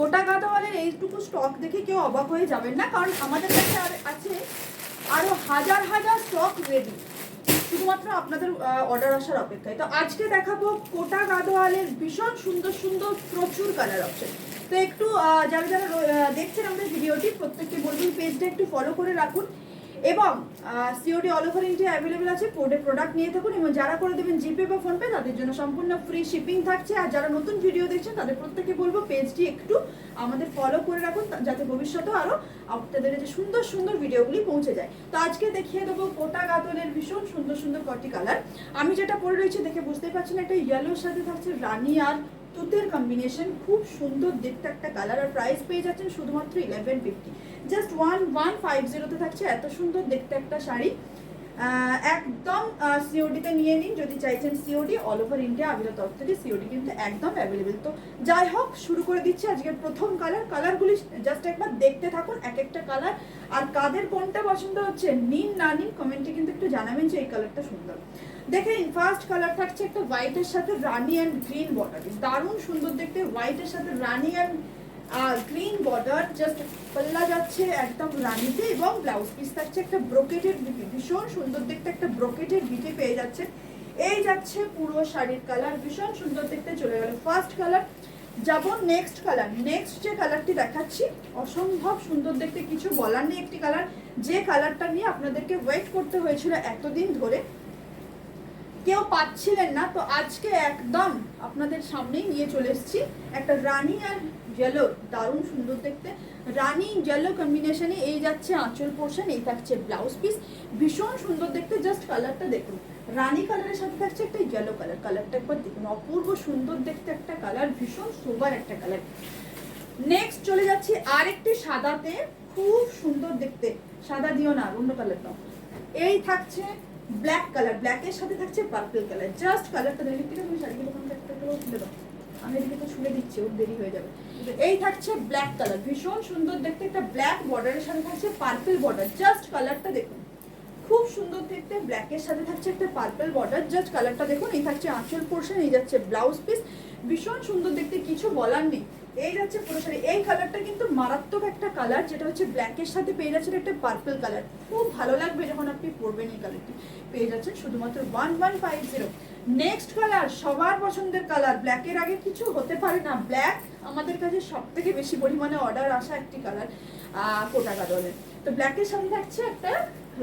কোটা গাদোয়ালের এইটুকু স্টক দেখে কেউ অবাক হয়ে যাবেন না, কারণ আমাদের কাছে আছে আরো হাজার হাজার স্টক রেডি, শুধুমাত্র আপনাদের অর্ডার আসার অপেক্ষায়। তো আজকে দেখাবো কোটা গাদোয়ালের ভীষণ সুন্দর সুন্দর প্রচুর কালার অপশন। তো একটু যারা যারা দেখছেন আমাদের ভিডিওটি, প্রত্যেককে বলবেন পেজটা একটু ফলো করে রাখুন, এবং COD all over India available আছে। প্রোডাক্ট নিয়ে থাকুন, এবং যারা করে দেবেন জিপে বা ফোনপে তাদের জন্য সম্পূর্ণ ফ্রি শিপিং থাকছে। আর যারা নতুন ভিডিও দেখছেন তাদের প্রত্যেককে বলবো পেজটি একটু আমাদের ফলো করে রাখুন, যাতে ভবিষ্যতেও আরও আপনাদের যে সুন্দর সুন্দর ভিডিওগুলি পৌঁছে যায়। তো আজকে দেখিয়ে দেবো কোটা গাদোয়ালের ভীষণ সুন্দর সুন্দর কটি কালার। আমি যেটা পরে রয়েছে দেখে বুঝতেই পারছেন, একটা ইয়েলোর সাথে থাকছে রানী আর তুতের কম্বিনেশন, খুব সুন্দর দেখতে একটা কালার। আর প্রাইস পেয়ে যাচ্ছেন শুধুমাত্র 1150, জাস্ট 1150 থাকছে এত সুন্দর দেখতে একটা শাড়ি। একদম সিওডিতে নিয়ে নিন যদি চাইছেন। সিওডি অল ওভার ইন্ডিয়া আবিরের তরফ থেকে সিওডি কিন্তু একদম অ্যাভেলেবেল। তো যাই হোক, শুরু করে দিচ্ছি আজকের প্রথম কালারগুলি জাস্ট একবার দেখতে থাকুন এক একটা কালার। আর কাদের কোনটা পছন্দ হচ্ছে নিন না নিন কমেন্টে কিন্তু একটু জানাবেন যে এই কালারটা সুন্দর। দেখেন, ফার্স্ট কালার থাকছে একটা হোয়াইটের সাথে রানি অ্যান্ড গ্রিন বর্ডার, দারুণ সুন্দর দেখতে। হোয়াইটের সাথে রানি অ্যান্ড গ্রিন বর্ডার, জাস্ট পাল্লা যাচ্ছে একদম রানিতে, এবং ব্লাউজ পিস থাকছে একটা ব্রোকেটেড বিটি, ভীষণ সুন্দর দেখতে একটা ব্রোকেটেড বিটি পেয়ে যাচ্ছে। এই যাচ্ছে পুরো শাড়ির কালার, ভীষণ সুন্দর দেখতে। চলে গেল ফার্স্ট কালার, যাব নেক্সট কালার। নেক্সট যে কালারটি দেখাচ্ছি অসম্ভব সুন্দর দেখতে, কিছু বলার নেই একটি কালার, যে কালারটা নিয়ে আপনাদেরকে ওয়েট করতে হয়েছিল এতদিন ধরে, কেউ পাচ্ছিলেন না। তো আজকে একদম আপনাদের সামনেই নিয়ে চলে এসেছি একটা রানি আর ইয়েলো, দারুণ সুন্দর দেখতে রানি ইয়েলো কম্বিনেশনে। এই যাচ্ছে আঁচল পোর্শন, এই থাকছে ব্লাউজ পিস, ভীষণ সুন্দর দেখতে। জাস্ট কালারটা দেখুন, রানি কালারের সাথে থাকছে একটা ইয়েলো কালার, কালারটা একবার দেখুন, অপূর্ব সুন্দর দেখতে একটা কালার, ভীষণ সোবার একটা কালার। নেক্সট চলে যাচ্ছি আরেকটি সাদাতে, খুব সুন্দর দেখতে। সাদা দিও না, অন্য কালার দাও। এই থাকছে ব্ল্যাক কালার, ব্ল্যাকের সাথে থাকছে পার্পল কালার। জাস্ট কালারটা দেখে ঠিক আছে, শাড়িগুলো একটা তুলে দাও, আমি এদিকে তো ছুঁড়ে দিচ্ছি, ওর দেরি হয়ে যাবে। এই থাকছে ব্ল্যাক কালার, ভীষণ সুন্দর দেখতে, একটা ব্ল্যাক বর্ডারের সাথে থাকছে পার্পল বর্ডার। জাস্ট কালারটা দেখুন, খুব সুন্দর দেখতে, ব্ল্যাকের সাথে থাকছে একটা পার্পল বর্ডার। জাস্ট কালারটা দেখুন, এই থাকছে আঁচল পোর্শন, এই যাচ্ছে ব্লাউজ পিস, ভীষণ সুন্দর দেখতে, কিছু বলার নেই। এই যাচ্ছে পুরো শাড়ি। এই কালারটা কিন্তু মারাত্মক একটা কালার, যেটা হচ্ছে ব্ল্যাকের সাথে পেয়ে যাচ্ছেন একটা পার্পল কালার, খুব ভালো লাগবে যখন আপনি পরবেন। এই কালারটি পেয়ে যাচ্ছেন শুধুমাত্র 1150। নেক্সট কালার সবার পছন্দের কালার, ব্ল্যাকের আগে কিছু হতে পারে না, ব্ল্যাক আমাদের কাছে সব থেকে বেশি পরিমাণে অর্ডার আসা একটি কালার কোটা গাদোয়ালের। তো ব্ল্যাকের সাথে থাকছে একটা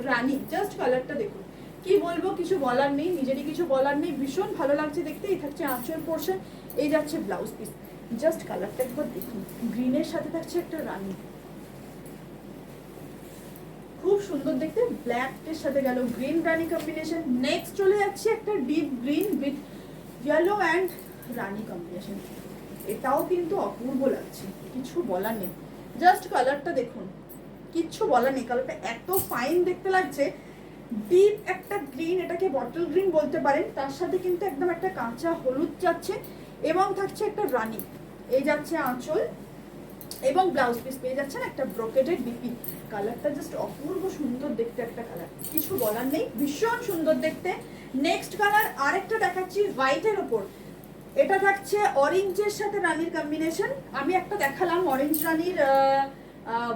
রানী, জাস্ট কালারটা দেখুন, কি বলবো, কিছু বলার নেই, নিজেরই কিছু বলার নেই, ভীষণ ভালো লাগছে দেখতে। এই থাকছে আঁচল পোর্শন, এই যাচ্ছে ব্লাউজ পিস, জাস্ট কালারটা একবার দেখুন, গ্রিনের সাথে থাকছে একটা রানী, খুব সুন্দর দেখতে। ব্ল্যাকের সাথে গেল গ্রিন রানী কম্বিনেশন। নেক্সট চলে যাচ্ছে একটা deep green with yellow and Rani combination, এটাও কিন্তু অপূর্ব লাগছে, কিছু বলার নেই। জাস্ট কালারটা দেখুন, কিচ্ছু বলার নেই, কালারটা এত ফাইন দেখতে লাগছে। ডিপ একটা গ্রিন, এটাকে বটল গ্রিন বলতে পারেন, তার সাথে কিন্তু একদম একটা কাঁচা হলুদ যাচ্ছে, এবং থাকছে একটা রানী। এই যাচ্ছে আঁচল, এবং ব্লাউজ পিস পেয়ে যাচ্ছেন একটা ব্রোকেটেড বিপি। কালারটা জাস্ট অপূর্ব সুন্দর দেখতে একটা কালার, কিছু বলার নেই, ভীষণ সুন্দর দেখতে। নেক্সট কালার আরেকটা দেখাচ্ছি হোয়াইটের ওপর, এটা থাকছে অরেঞ্জের সাথে রানীর কম্বিনেশন। আমি একটা দেখালাম অরেঞ্জ রানীর,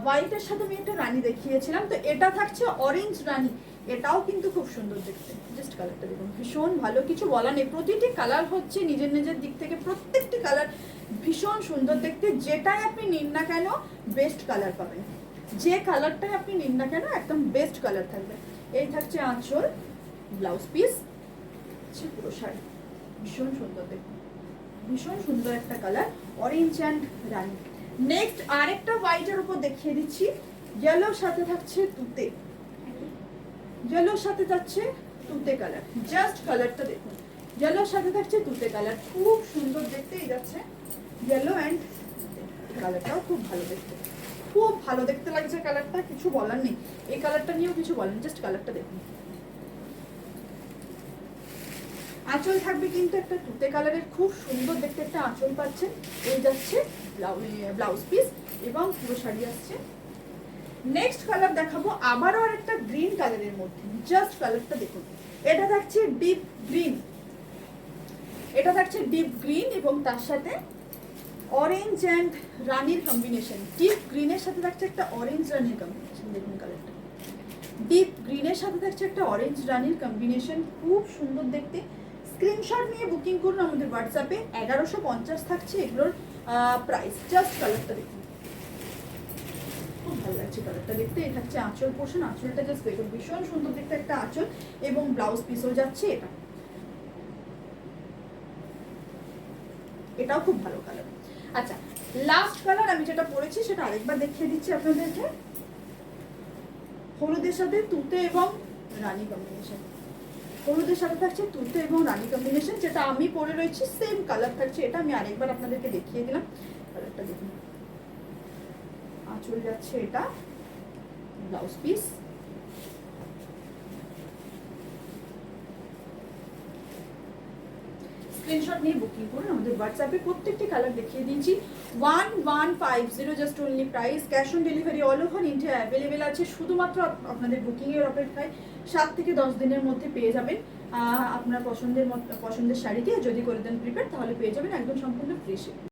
হোয়াইটের সাথে আমি একটা রানী দেখিয়েছিলাম, তো এটা থাকছে অরেঞ্জ রানী, এটাও কিন্তু খুব সুন্দর দেখতে। জাস্ট কালারটা দেখুন, ভীষণ ভালো, কিছু বলার নেই। প্রতিটি কালার হচ্ছে নিজের নিজের দিক থেকে প্রত্যেকটি কালার ভীষণ সুন্দর দেখতে, যেটাই আপনি নিন না কেন বেস্ট কালার পাবেন, যে কালারটাই আপনি নিন না কেন একদম বেস্ট কালার থাকবে। এই থাকছে আঁচল, ব্লাউজ পিস, পুরো শাড়ি, ভীষণ সুন্দর দেখতে, ভীষণ সুন্দর একটা colour, orange and Rani. Next আরেকটা হোয়াইটের উপর দেখিয়ে দিচ্ছি, ইয়েলোর সাথে থাকছে তুতে, ইয়েলোর সাথে থাকছে তুতে কালার। জাস্ট কালারটা দেখুন, ইয়েলোর সাথে থাকছে তুতে কালার, খুব সুন্দর দেখতে। এই যাচ্ছে ইয়েলো অ্যান্ড কালারটাও খুব ভালো দেখতে, খুব ভালো দেখতে লাগছে কালারটা, কিছু বলার নেই। এই কালারটা নিয়েও কিছু বলার নেই, জাস্ট কালারটা দেখুন। আঁচল থাকবে কিন্তু একটা তুতে কালারের, খুব সুন্দর দেখতে একটা আঁচল পাচ্ছেন। এই যাচ্ছে ব্লাউজ পিস, এবং পুরো শাড়ি আসছে। নেক্সট কালার দেখাবো আবারও আর একটা গ্রিন কালারের মধ্যে, জাস্ট কালারটা দেখুন, এটা থাকছে ডিপ গ্রিন, এটা থাকছে ডিপ গ্রিন, এবং তার সাথে অরেঞ্জ অ্যান্ড রানির কম্বিনেশন, ডিপ গ্রিনের সাথে থাকছে একটা অরেঞ্জ রানির কম্বিনেশন। দেখুন কালারটা, ডিপ গ্রিনের সাথে থাকছে একটা অরেঞ্জ রানির কম্বিনেশন, খুব সুন্দর দেখতে। স্ক্রিনশট নিয়ে বুকিং করুন আমাদের হোয়াটসঅ্যাপে। 1150 থাকছে এগুলোর প্রাইস। জাস্ট কালারটা দেখুন, খুব ভালো লাগছে কালারটা দেখতে। এই থাকছে আঁচল পোর্শন, আঁচলটা জাস্ট দেখুন, ভীষণ সুন্দর দেখতে একটা আঁচল, এবং ব্লাউজ পিসও যাচ্ছে এটা। এটাও খুব ভালো কালার। আচ্ছা, লাস্ট কালার আমি যেটা পরেছি সেটা আরেকবার দেখিয়ে দিচ্ছি আপনাদেরকে। হলুদের সাথে তুতে এবং রানী কম্বিনেশন, হলুদের সাথে থাকছে তুতে এবং রানী কম্বিনেশন, যেটা আমি পরে রয়েছি সেম কালার থাকছে এটা। আমি আরেকবার আপনাদেরকে দেখিয়ে দিলাম, কালারটা দেখুন। আঁচল যাচ্ছে এটা, ব্লাউজ পিস। স্ক্রিনশট নিয়ে বুকিং করুন আমাদের হোয়াটসঅ্যাপে। প্রত্যেকটি কালার দেখিয়ে দিয়েছি। 1150 just only price. Cash on delivery all over India available আছে, শুধুমাত্র আপনাদের বুকিংয়ের অপেক্ষায়। 7 থেকে 10 দিনের মধ্যে পেয়ে যাবেন আপনার পছন্দের শাড়িকে। যদি করে দেন প্রিপেড তাহলে পেয়ে যাবেন একদম সম্পূর্ণ ফ্রি শিপিং।